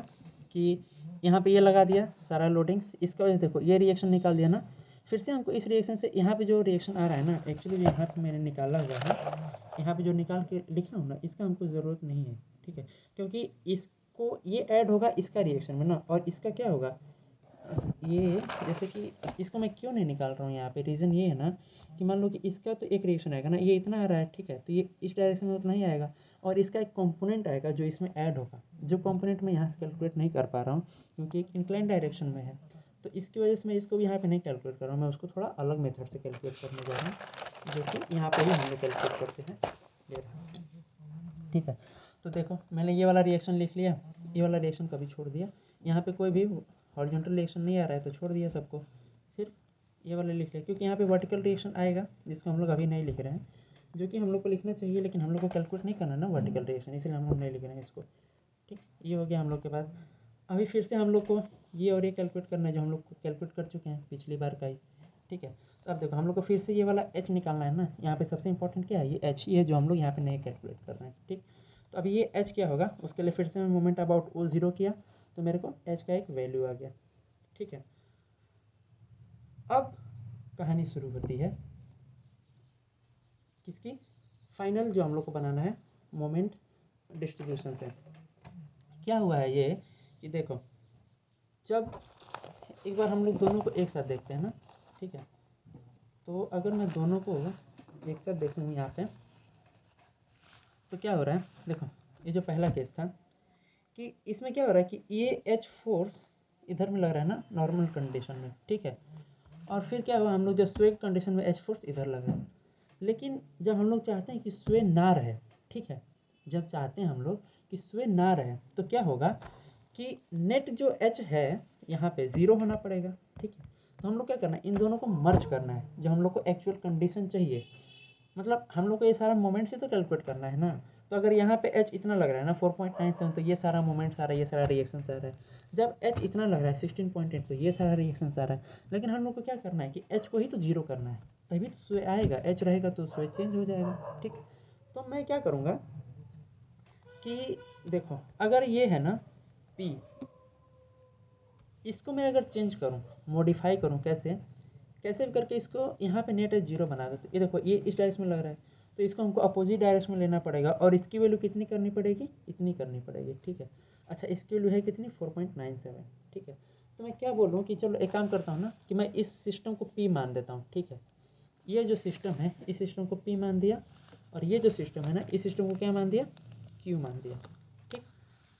कि यहाँ पे ये लगा दिया सारा लोडिंग्स, इसका वजह से देखो ये रिएक्शन निकाल दिया ना, फिर से हमको इस रिएक्शन से यहाँ पे जो रिएक्शन आ रहा है ना, एक्चुअली जो यहाँ पे मैंने निकाला हुआ है, यहाँ पे जो निकाल के लिख रहा हूँ ना, इसका हमको ज़रूरत नहीं है। ठीक है, क्योंकि इसको ये ऐड होगा इसका रिएक्शन में ना, और इसका क्या होगा ये, जैसे कि इसको मैं क्यों नहीं निकाल रहा हूँ यहाँ पे, रीज़न ये है ना कि मान लो कि इसका तो एक रिएक्शन आएगा ना, ये इतना आ रहा है। ठीक है, तो ये इस डायरेक्शन में उतना ही आएगा, और इसका एक कंपोनेंट आएगा जो इसमें ऐड होगा, जो कंपोनेंट मैं यहाँ से कैलकुलेट नहीं कर पा रहा हूँ क्योंकि एक इंक्लाइन डायरेक्शन में है, तो इसकी वजह से मैं इसको भी यहाँ पे नहीं कैलकुलेट कर रहा हूँ, मैं उसको थोड़ा अलग मेथड से कैलकुलेट करने जा रहा हूँ, जो कि यहाँ पे ही हम लोग कैलकुलेट करते हैं। ये रहा, ठीक है। तो देखो मैंने ये वाला रिएक्शन लिख लिया, ये वाला रिएक्शन कभी छोड़ दिया, यहाँ पे कोई भी हॉरिजॉन्टल रिएक्शन नहीं आ रहा है तो छोड़ दिया सबको, सिर्फ ये वाला लिख लिया, क्योंकि यहाँ पे वर्टिकल रिएक्शन आएगा जिसको हम लोग अभी नहीं लिख रहे हैं, जो कि हम लोग को लिखना चाहिए, लेकिन हम लोग को कैलकुलेट नहीं करना ना वर्टिकल रिएक्शन, इसलिए हम लोग नहीं लिख रहे हैं इसको। ठीक, ये हो गया हम लोग के पास। अभी फिर से हम लोग को ये और ये कैलकुलेट करना है जो हम लोग को कैलकुलेट कर चुके हैं पिछली बार का ही। ठीक है, तो अब देखो हम लोग को फिर से ये वाला एच निकालना है ना, यहाँ पे सबसे इंपॉर्टेंट क्या है, ये एच ही है जो हम लोग यहाँ पे नहीं कैलकुलेट कर रहे हैं। ठीक, तो अभी ये एच क्या होगा, उसके लिए फिर से मैं मोमेंट अबाउट ओ जीरो किया तो मेरे को एच का एक वैल्यू आ गया। ठीक है, अब कहानी शुरू होती है किसकी, फाइनल जो हम लोग को बनाना है मोमेंट डिस्ट्रीब्यूशन से। क्या हुआ है ये कि देखो, जब एक बार हम लोग दोनों को एक साथ देखते हैं ना, ठीक है, तो अगर मैं दोनों को एक साथ देखूँ यहाँ पे तो क्या हो रहा है, देखो ये जो पहला केस था कि इसमें क्या हो रहा है कि ये एच फोर्स इधर में लग रहा है ना नॉर्मल कंडीशन में, ठीक है, और फिर क्या हुआ, हम लोग जब स्वे कंडीशन में एच फोर्स इधर लग रहा है, लेकिन जब हम लोग चाहते हैं कि स्वे ना रहे, ठीक है, जब चाहते हैं हम लोग कि स्वे ना रहे तो क्या होगा कि नेट जो एच है यहाँ पे ज़ीरो होना पड़ेगा। ठीक है, तो हम लोग क्या करना है, इन दोनों को मर्ज करना है, जो हम लोग को एक्चुअल कंडीशन चाहिए, मतलब हम लोग को ये सारा मोमेंट से तो कैलकुलेट करना है ना। तो अगर यहाँ पे एच इतना लग रहा है ना 4.97, तो ये सारा मोमेंट सारा, ये सारा रिएक्शन आ रहा है। जब एच इतना लग रहा है 16.8, तो ये सारा रिएक्शन आ रहा है। लेकिन हम लोग को क्या करना है कि एच को ही तो जीरो करना है, तभी तो स्वे आएगा, एच रहेगा तो स्वे चेंज हो जाएगा। ठीक, तो मैं क्या करूँगा कि देखो अगर ये है ना पी, इसको मैं अगर चेंज करूँ, मॉडिफाई करूँ, कैसे कैसे भी करके इसको यहाँ पे नेट एच जीरो बना दो, तो ये देखो ये इस डायरेक्शन में लग रहा है, तो इसको हमको अपोजिट डायरेक्शन में लेना पड़ेगा, और इसकी वैल्यू कितनी करनी पड़ेगी, इतनी करनी पड़ेगी। ठीक है, अच्छा इसकी वैल्यू है कितनी 4.97। ठीक है, तो मैं क्या बोल रहा हूँ कि चलो एक काम करता हूँ ना कि मैं इस सिस्टम को पी मान देता हूँ। ठीक है, ये जो सिस्टम है इस सिस्टम को पी मान दिया, और ये जो सिस्टम है ना इस सिस्टम को क्या मान दिया, क्यू मान दिया। ठीक,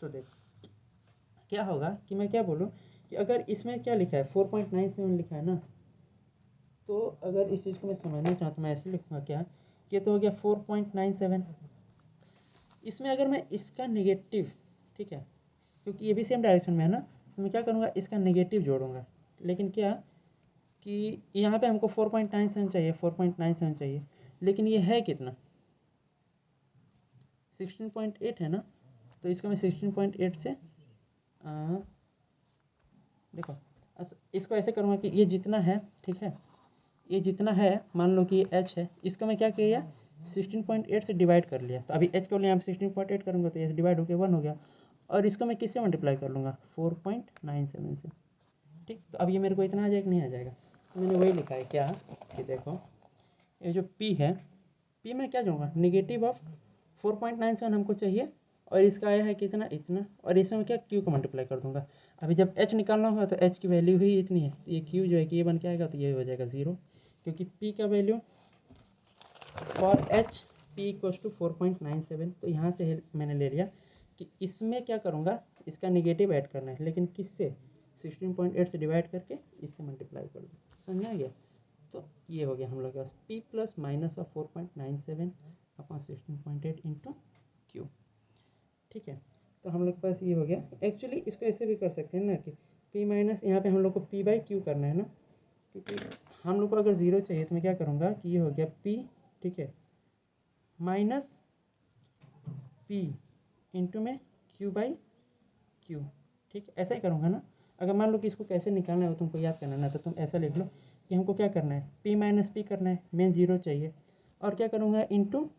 तो देखो क्या होगा कि मैं क्या बोलूँ कि अगर इसमें क्या लिखा है 4.97 लिखा है ना, तो अगर इस चीज़ को मैं समझना चाहूँ तो मैं ऐसे लिखूँगा क्या, ये तो हो गया 4.97। इसमें अगर मैं इसका नेगेटिव, ठीक है, क्योंकि ये भी सेम डायरेक्शन में है ना, तो मैं क्या करूँगा इसका नेगेटिव जोड़ूंगा। लेकिन क्या कि यहाँ पे हमको 4.97 चाहिए, 4.97 चाहिए, लेकिन ये है कितना 16.8 है ना, तो इसको मैं 16.8 से देखो इसको ऐसे करूँगा कि ये जितना है, ठीक है, ये जितना है मान लो कि ये एच है, इसको मैं क्या किया 16.8 से डिवाइड कर लिया, तो अभी एच को यहाँ पे 16.8 करूँगा तो ये डिवाइड होकर 1 हो गया, और इसको मैं किससे मल्टीप्लाई कर लूँगा 4.97 से। ठीक, तो अब ये मेरे को इतना आ जाएगा कि नहीं आ जाएगा, तो मैंने वही लिखा है क्या कि देखो ये जो पी है, पी में क्या जाऊँगा नेगेटिव ऑफ 4.97 हमको चाहिए, और इसका आया है कितना इतना, और इसमें क्या क्यू को मल्टीप्लाई कर दूंगा। अभी जब एच निकालना होगा तो एच की वैल्यू ही इतनी है, तो ये क्यू जो है कि ये बन के आएगा तो ये हो जाएगा 0, क्योंकि पी का value for H P equals to 4.97। तो यहाँ से मैंने ले लिया कि इसमें क्या करूँगा, इसका नेगेटिव ऐड करना है, लेकिन किससे 16.8 से डिवाइड करके इससे मल्टीप्लाई कर दूँ, समझ आ गया। तो ये हो गया हम लोग के पास P plus minus of 4.97 upon 16.8 into Q. ठीक है, तो हम लोग के पास ये हो गया। एक्चुअली इसको ऐसे भी कर सकते हैं ना कि पी माइनस, यहाँ पे हम लोग को पी बाई क्यू करना है ना, क्योंकि हम लोग को अगर ज़ीरो चाहिए तो मैं क्या करूँगा कि ये हो गया पी, ठीक है, माइनस पी इंटू में क्यू बाई क्यू। ठीक, ऐसा ही करूँगा ना। अगर मान लो कि इसको कैसे निकालना है वो तुमको याद करना है, तो तुम ऐसा लिख लो कि हमको क्या करना है पी माइनस पी करना है, मेन जीरो चाहिए, और क्या करूँगा इंटू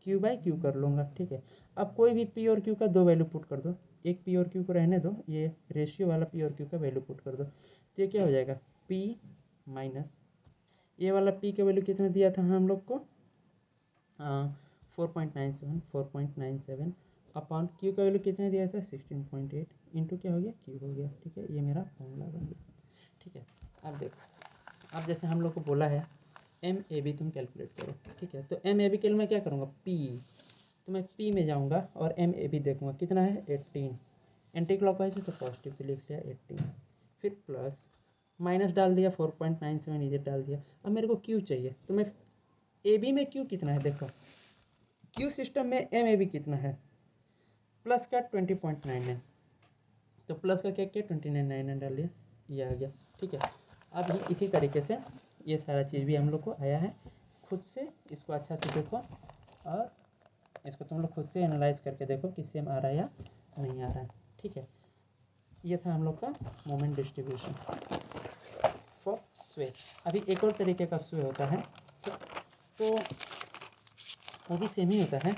क्यू बाई क्यू कर लूँगा। ठीक है, अब कोई भी पी और क्यू का दो वैल्यू पुट कर दो, एक पी और क्यू को रहने दो, ये रेशियो वाला पी और क्यू का वैल्यू पुट कर दो, तो ये क्या हो जाएगा पी माइनस ये वाला पी का वैल्यू कितना दिया था हम लोग को 4.97 अपॉन क्यू का वैल्यू कितना दिया था 16.8 इंटू क्या हो गया क्यू हो गया। ठीक है, ये मेरा फॉर्मूला बन गया। ठीक है, अब देखो, अब जैसे हम लोग को बोला है एम ए बी तुम कैलकुलेट करो। ठीक है, तो एम ए बी के लिए मैं क्या करूँगा पी तो मैं पी में जाऊँगा और एम ए भी देखूँगा कितना है 18, एंटी क्लॉकवाइज है तो पॉजिटिव पे लिख लिया 18, फिर प्लस माइनस डाल दिया 4.97 इधर डाल दिया। अब मेरे को क्यू चाहिए तो मैं ए बी में क्यू कितना है देखो, क्यू सिस्टम में एम ए बी कितना है प्लस का 20.99, तो प्लस का क्या किया 29.99 डाल दिया, ये आ गया। ठीक है, अब इसी तरीके से ये सारा चीज़ भी हम लोग को आया है। खुद से इसको अच्छा से देखो और इसको तुम लोग खुद से एनालाइज करके देखो कि सेम आ रहा है या नहीं आ रहा है। ठीक है, ये था हम लोग का मोमेंट डिस्ट्रीब्यूशन फॉर स्वे। अभी एक और तरीके का स्वे होता है तो वो भी सेम ही होता है,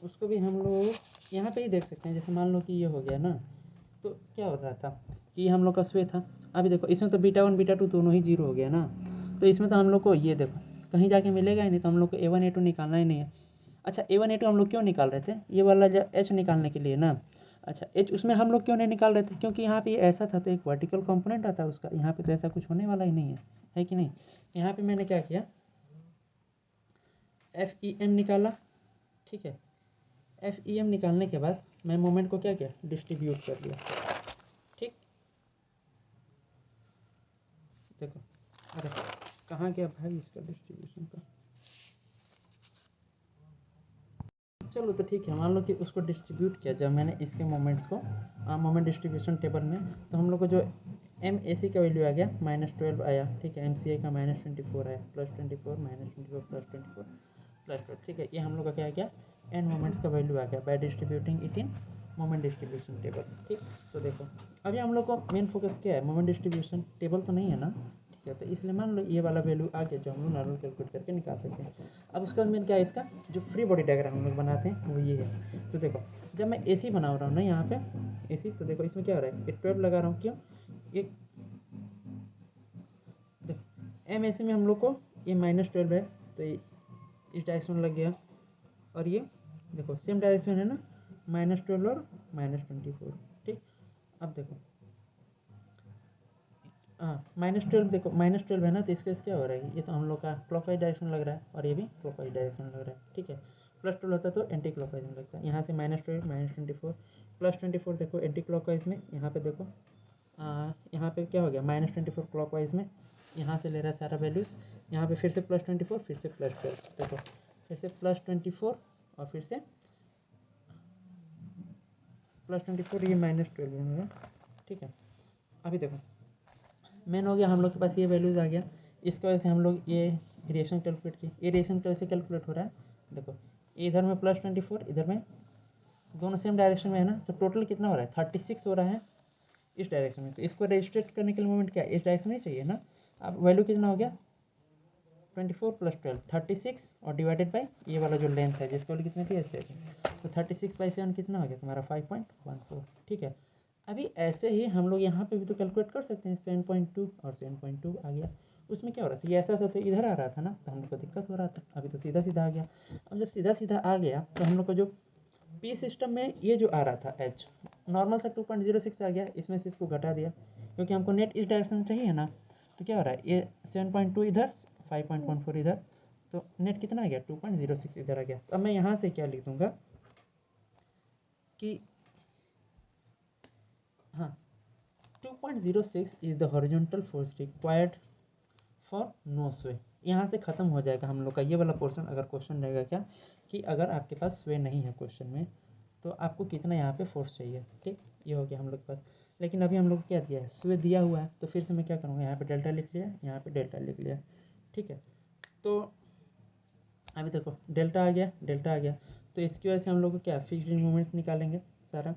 उसको भी हम लोग यहाँ पे ही देख सकते हैं। जैसे मान लो कि ये हो गया ना, तो क्या हो रहा था कि हम लोग का स्वे था। अभी देखो इसमें तो बीटा 1 बीटा 2 दोनों ही जीरो हो गया ना, तो इसमें तो हम लोग को ये देखो कहीं जाके मिलेगा ही नहीं, तो हम लोग को A1 A2 निकालना ही नहीं है। अच्छा A1 A2 हम लोग क्यों निकाल रहे थे, ये वाला जो H निकालने के लिए ना। अच्छा H उसमें हम लोग क्यों नहीं निकाल रहे थे, क्योंकि यहाँ पे ऐसा था तो एक वर्टिकल कंपोनेंट आता है उसका, यहाँ पे तो ऐसा कुछ होने वाला ही नहीं है कि नहीं। यहाँ पे मैंने क्या किया FEM निकाला। ठीक है, FEM निकालने के बाद मैं मोमेंट को क्या किया डिस्ट्रीब्यूट कर दिया। ठीक, देखो अरे कहाँ गया भाई इसका डिस्ट्रीब्यूशन का, चलो तो ठीक है। मान लो कि उसको डिस्ट्रीब्यूट किया जब मैंने इसके मोमेंट्स को मोमेंट डिस्ट्रीब्यूशन टेबल में, तो हम लोग को जो MAC का वैल्यू आ गया -12 आया। ठीक है, MCA का -24 आया, +24 -24 +24 +12। ठीक है, ये हम लोग का क्या गया एंड मोमेंट्स का वैल्यू आ गया by distributing it in moment distribution table. ठीक, तो देखो अभी हम लोग को मेन फोकस क्या है, मोमेंट डिस्ट्रीब्यूशन टेबल तो नहीं है ना। ठीक है, तो इसलिए मान लो ये वाला वैल्यू आ गया जो हम लोग नॉर्मल कैलकुलेट करके निकाल सकते हैं। अब उसके बाद मेन क्या है, इसका जो फ्री बॉडी डायग्राम हम लोग बनाते हैं वो ये है। तो देखो जब मैं AC बना रहा हूँ ना यहाँ पे AC, तो देखो इसमें क्या हो रहा है, ये 12 लगा रहा हूँ, क्यों ये देखो MAC में हम लोग को ये -12 है, तो ये इस डायरेक्शन में लग गया। और ये देखो सेम डायरेक्शन है ना, -12 और -24। ठीक, अब देखो हाँ -12, देखो -12 है ना, तो इसका क्या हो रहा है, ये तो हम लोग का क्लॉकवाइज डायरेक्शन लग रहा है और ये भी क्लॉकवाइज डायरेक्शन लग रहा है। ठीक है, +12 होता तो एंटी क्लॉकवाइज में लगता है। यहाँ से -12 -24 +24 देखो एंटी क्लॉकवाइज में, यहाँ पे देखो यहाँ पे क्या हो गया -24 क्लॉकवाइज में, यहाँ से ले रहा है सारा वैल्यूज़। यहाँ पे फिर से +24 फिर से +12, देखो फिर से +24 और फिर से +24, ये -12 होगा। ठीक है, अभी देखो मेन हो गया हम लोग के पास ये वैल्यूज़ आ गया। इसकी वजह से हम लोग ये रिएक्शन कैलकुलेट की। ये रिएक्शन कैसे कैलकुलेट हो रहा है, देखो इधर में +24 इधर में दोनों सेम डायरेक्शन में है ना, तो टोटल कितना हो रहा है 36 हो रहा है इस डायरेक्शन में। तो इसको रजिस्ट्रेट करने के लिए मोमेंट क्या है, इस डायरेक्शन में चाहिए ना। अब वैल्यू कितना हो गया 24 + 12 36 और डिवाइडेड बाई ये वाला जो लेंथ है जिसकी वैल्यू कितनी थी ऐसे, तो 36/7 कितना हो गया तुम्हारा 5.14। ठीक है, अभी ऐसे ही हम लोग यहाँ पे भी तो कैलकुलेट कर सकते हैं 7.2 और 7.2 आ गया। उसमें क्या हो रहा था, ये ऐसा था तो इधर आ रहा था ना, तो हम लोग को दिक्कत हो रहा था। अभी तो सीधा सीधा आ गया। अब जब सीधा सीधा आ गया तो हम लोग को जो पी सिस्टम में ये जो आ रहा था H नॉर्मल सा 2.06 आ गया, इसमें से इसको घटा दिया क्योंकि हमको नेट इस डायरेक्शन में चाहिए ना। तो क्या हो रहा है, ये 7.2 इधर 5.14 इधर, तो नेट कितना आ गया 2.06 इधर आ गया। तो अब मैं यहाँ से क्या लिख दूँगा कि हाँ 2.06 is the horizontal force required for no sway. यहाँ से ख़त्म हो जाएगा हम लोग का ये वाला पोर्शन। अगर क्वेश्चन रहेगा क्या कि अगर आपके पास स्वे नहीं है क्वेश्चन में तो आपको कितना यहाँ पे फोर्स चाहिए। ठीक, ये हो गया हम लोग के पास। लेकिन अभी हम लोग क्या दिया है, स्वे दिया हुआ है, तो फिर से मैं क्या करूँगा, यहाँ पे डेल्टा लिख लिया, यहाँ पे डेल्टा लिख लिया। ठीक है, तो अभी देखो डेल्टा आ गया, डेल्टा आ गया, तो इसकी वजह से हम लोग को क्या फिक्स्ड मोमेंट्स निकालेंगे सारा।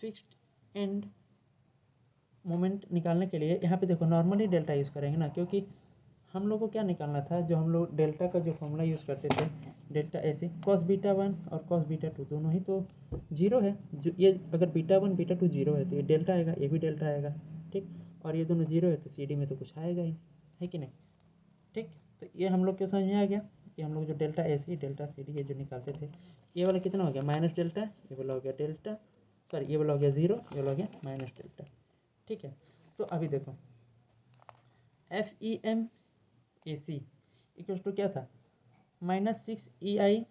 फिक्स्ड एंड मोमेंट निकालने के लिए यहाँ पे देखो नॉर्मली डेल्टा यूज़ करेंगे ना, क्योंकि हम लोग को क्या निकालना था, जो हम लोग डेल्टा का जो फॉर्मूला यूज़ करते थे डेल्टा ऐसे cos β1 और cos β2 दोनों ही तो जीरो है। जो ये अगर β1 β2 जीरो है तो ये डेल्टा आएगा, ये भी डेल्टा आएगा। ठीक, और ये दोनों जीरो है तो CD में तो कुछ आएगा ही, है कि नहीं। ठीक, तो ये हम लोग के समझ में आ गया कि हम लोग जो डेल्टा AC डेल्टा CD ये जो निकालते थे, ये वाला कितना हो गया माइनस डेल्टा, ये वाला हो गया डेल्टा, सॉरी ये वाला हो गया ज़ीरो, ये वाला हो गया माइनस डेल्टा। ठीक है, तो अभी देखो FEM AC इक्वल्स टू क्या था -6 EI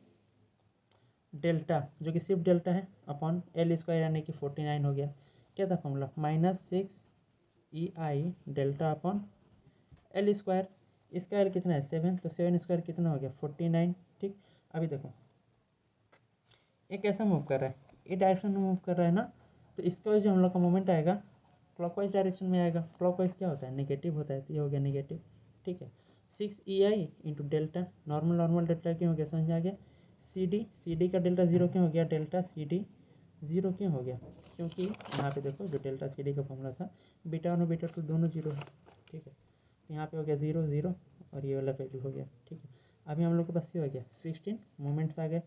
डेल्टा जो कि सिर्फ डेल्टा है अपॉन एल स्क्वायर यानी कि 49 हो गया। क्या था formula, -6 EI delta upon L square. इसका एल कितना है 7, तो 7 स्क्वायर कितना हो गया 49। ठीक, अभी देखो ये कैसा मूव कर रहा है, ये डायरेक्शन में मूव कर रहा है ना, तो इसका वजह जो हम लोग का मोमेंट आएगा क्लॉकवाइज डायरेक्शन में आएगा। क्लॉकवाइज क्या होता है, नेगेटिव होता है, तो ये हो गया नेगेटिव। ठीक है, 6 EI into delta, normal normal delta क्यों हो गया समझ में आ गया। सी डी का डेल्टा जीरो क्यों हो गया, डेल्टा सी डी जीरो क्यों हो गया, क्योंकि यहाँ पे देखो जो डेल्टा सी डी का फॉर्मूला था बीटा 1 और बीटा 2 दोनों जीरो है। ठीक है, यहाँ पे हो गया 0 0 और ये वाला वैल्यू हो गया। ठीक है, अभी हम लोग के पास ये हो गया फिक्स्ड इन मोमेंट्स आ गए।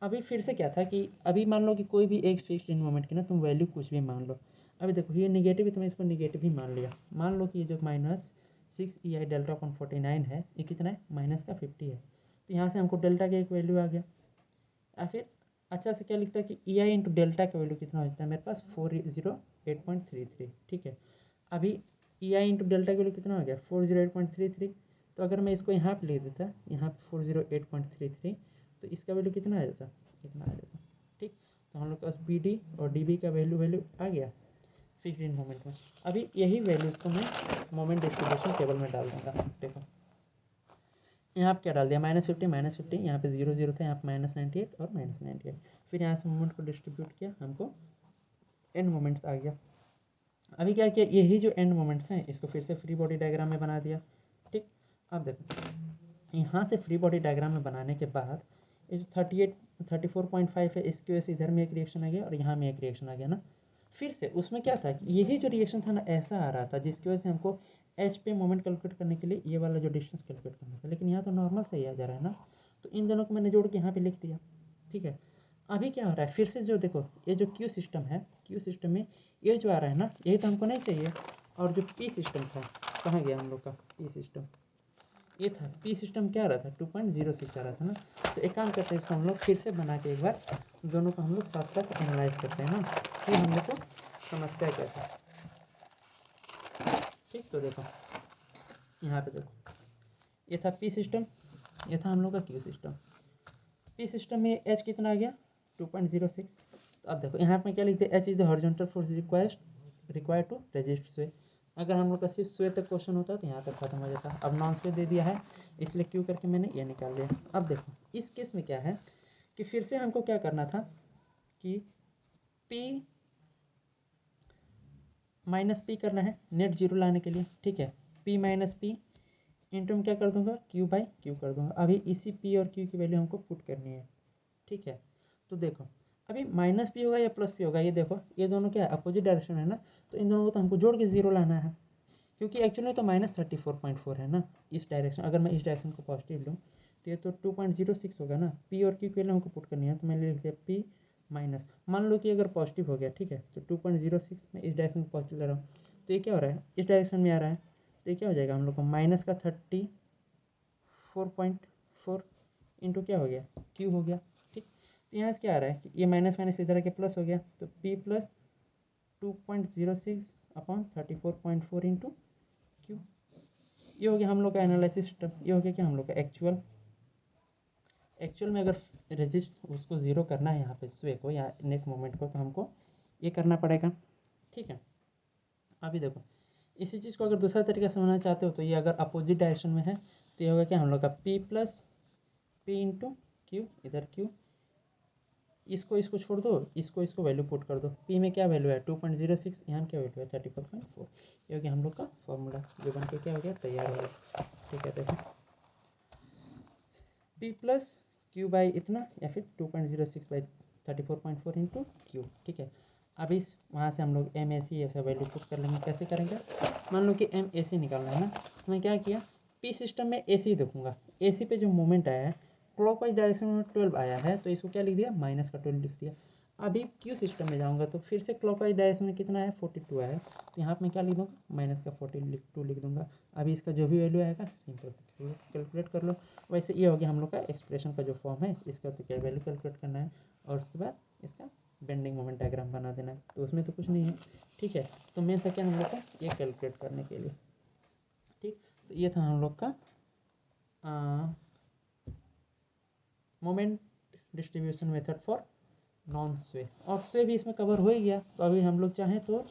अभी फिर से क्या था कि अभी मान लो कि कोई भी एक फिक्स्ड इन मोमेंट की ना तुम वैल्यू कुछ भी मान लो। अभी देखो ये निगेटिव है, तुमने इसको निगेटिव ही मान लिया। मान लो कि ये जो -6 EI डेल्टा अपॉन 49 है, ये कितना है माइनस का 50 है, तो यहाँ से हमको डेल्टा का एक वैल्यू आ गया। या फिर अच्छा से क्या लिखता है कि EI इंटू डेल्टा का वैल्यू कितना हो जाता है मेरे पास 408.33। ठीक है, अभी EI इंटू डेल्टा का वैल्यू कितना हो गया 408.33। तो अगर मैं इसको यहाँ पे लिख देता, यहाँ पे 408.33, तो इसका वैल्यू कितना आ जाता, इतना आ जाता। ठीक, तो हम लोग के पास BD और DB का वैल्यू आ गया फिक्स्ड इन मोमेंट में। अभी यही वैल्यूज़ को मैं मोमेंट डिस्ट्रीब्यूशन टेबल में डाल दूँगा। देखो यहाँ पे क्या डाल दिया -50 यहाँ पे 0 0 था, यहाँ पे -98 और -98। फिर यहाँ से मोमेंट को डिस्ट्रीब्यूट किया, हमको एंड मोमेंट्स आ गया। अभी क्या किया, यही जो एंड मोमेंट्स हैं इसको फिर से फ्री बॉडी डायग्राम में बना दिया। ठीक, अब देखो यहाँ से फ्री बॉडी डायग्राम में बनाने के बाद ये जो 34.5 है इसकी वजह से इधर में एक रिएक्शन आ गया और यहाँ में एक रिएक्शन आ गया ना। फिर से उसमें क्या था कि यही जो रिएक्शन था ना ऐसा आ रहा था जिसकी वजह से हमको एच पे मोमेंट कैलकुलेट करने के लिए ये वाला जो डिस्टेंस कैलकुलेट करना था, लेकिन यहाँ तो नॉर्मल से ही आ जा रहा है ना, तो इन दोनों को मैंने जोड़ के यहाँ पे लिख दिया। ठीक है, अभी क्या हो रहा है फिर से जो देखो ये जो क्यू सिस्टम है, क्यू सिस्टम में ये जो आ रहा है ना यही तो हमको नहीं चाहिए। और जो पी सिस्टम था कहाँ गया हम लोग का पी सिस्टम, ये था पी सिस्टम क्या आ रहा था 2.06 आ रहा था ना। तो एक काम करते हैं इसको हम लोग फिर से बना के एक बार दोनों को हम लोग साथ साथ एनालाइज करते हैं ना कि हम लोग को समस्या कैसा। ठीक, तो देखो यहाँ पे देखो ये था पी सिस्टम, ये था हम लोग का क्यू सिस्टम। पी सिस्टम में एच कितना आ गया 2.06। तो अब देखो यहाँ पे क्या लिखते हैं, H is the horizontal force required to resist sway. अगर हम लोग का सिर्फ स्वे तक क्वेश्चन होता तो यहाँ तक खत्म हो जाता। अब नॉन स्वे दे दिया है इसलिए क्यू करके मैंने ये निकाल लिया। अब देखो इस केस में क्या है कि फिर से हमको क्या करना था कि P माइनस पी करना है नेट जीरो लाने के लिए। ठीक है, P माइनस पी इंटू में क्या कर दूंगा Q बाई क्यू कर दूंगा। अभी इसी P और Q की वैल्यू हमको पुट करनी है। ठीक है, तो देखो अभी माइनस पी होगा या प्लस पी होगा, ये देखो ये दोनों क्या है अपोजिट डायरेक्शन है ना, तो इन दोनों को तो हमको जोड़ के जीरो लाना है, क्योंकि एक्चुअली तो -34.4 है ना इस डायरेक्शन। अगर मैं इस डायरेक्शन को पॉजिटिव लूँ तो ये तो 2.06 होगा ना। पी और क्यू के लिए हमको पुट करनी है, तो मैंने लिख दिया पी माइनस, मान लो कि अगर पॉजिटिव हो गया ठीक है, तो 2.06 में इस डायरेक्शन को पॉजिटिव ले रहा हूँ, तो ये क्या हो रहा है इस डायरेक्शन में आ रहा है, तो ये क्या हो जाएगा हम लोग को माइनस का 34.4 इंटू क्या हो गया क्यू हो गया। ठीक, तो यहाँ से क्या आ रहा है कि ये माइनस माइनस इधर आके प्लस हो गया, तो P plus 2.06 upon 34.4 into Q. ये हो गया हम लोग का एनालिसिस सिस्टम। ये हो गया कि हम लोग का एक्चुअल में अगर रेजिस्ट उसको ज़ीरो करना है यहाँ पे स्वे को या नेट मोमेंट को, तो हमको ये करना पड़ेगा। ठीक है, अभी देखो इसी चीज़ को अगर दूसरा तरीका से समझना चाहते हो तो ये अगर अपोजिट डायरेक्शन में है तो ये होगा कि हम लोग का P plus P into Q, इधर क्यू, इसको छोड़ दो, इसको वैल्यू पुट कर दो। P में क्या वैल्यू है 2.06, यहाँ क्या वैल्यू है 34.4। ये हो गया हम लोग का फॉर्मूला जो बन के क्या हो गया तैयार हो गया। ठीक है, देखो P प्लस क्यू बाई इतना या फिर 2.06 बाई 34.4 इंटू क्यू। ठीक है, अब इस वहाँ से हम लोग एम ए सी ऐसा वैल्यू पुट कर लेंगे। कैसे करेंगे, मान लो कि एम ए सी निकालना है ना, तो मैं क्या किया पी सिस्टम में ए सी देखूंगा, ए सी पे जो मोमेंट आया है क्लॉकवाइज डायरेक्शन में 12 आया है, तो इसको क्या लिख दिया माइनस का 12 लिख दिया। अभी क्यू सिस्टम में जाऊंगा तो फिर से क्लॉकवाइज डायरेक्शन में कितना है 42 आया है, तो यहाँ पे मैं क्या लिख दूँगा माइनस का 42 लिख दूँगा। अभी इसका जो भी वैल्यू आएगा सिंपल कैलकुलेट कर लो। वैसे ये हो गया हम लोग का एक्सप्रेशन का जो फॉर्म है, इसका तो क्या वैल्यू कैलकुलेट करना है और उसके बाद इसका बेंडिंग मोमेंट डायग्राम बना देना है, तो उसमें तो कुछ नहीं है। ठीक है, तो मेन था क्या हम लोग का ये कैलकुलेट करने के लिए। ठीक, तो ये था हम लोग का moment distribution method for non स्वे, और स्वे भी इसमें कवर हो ही गया। तो अभी हम लोग चाहें तो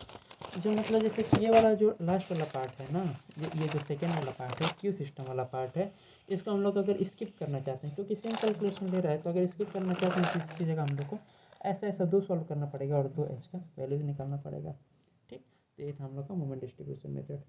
जो मतलब जैसे कि ये वाला जो लास्ट वाला पार्ट है ना, ये जो सेकेंड वाला पार्ट है, क्यू सिस्टम वाला पार्ट है, इसको हम लोग अगर स्किप करना चाहते हैं, क्योंकि सेम कैलकुलेशन ले रहा है, तो अगर स्किप करना चाहते हैं तो इसकी जगह हम लोग को ऐसा ऐसा 2 सॉल्व करना पड़ेगा और 2 एच का वैल्यूज निकालना पड़ेगा। ठीक, तो ये था हम लोग का मोमेंट डिस्ट्रीब्यूशन मेथड।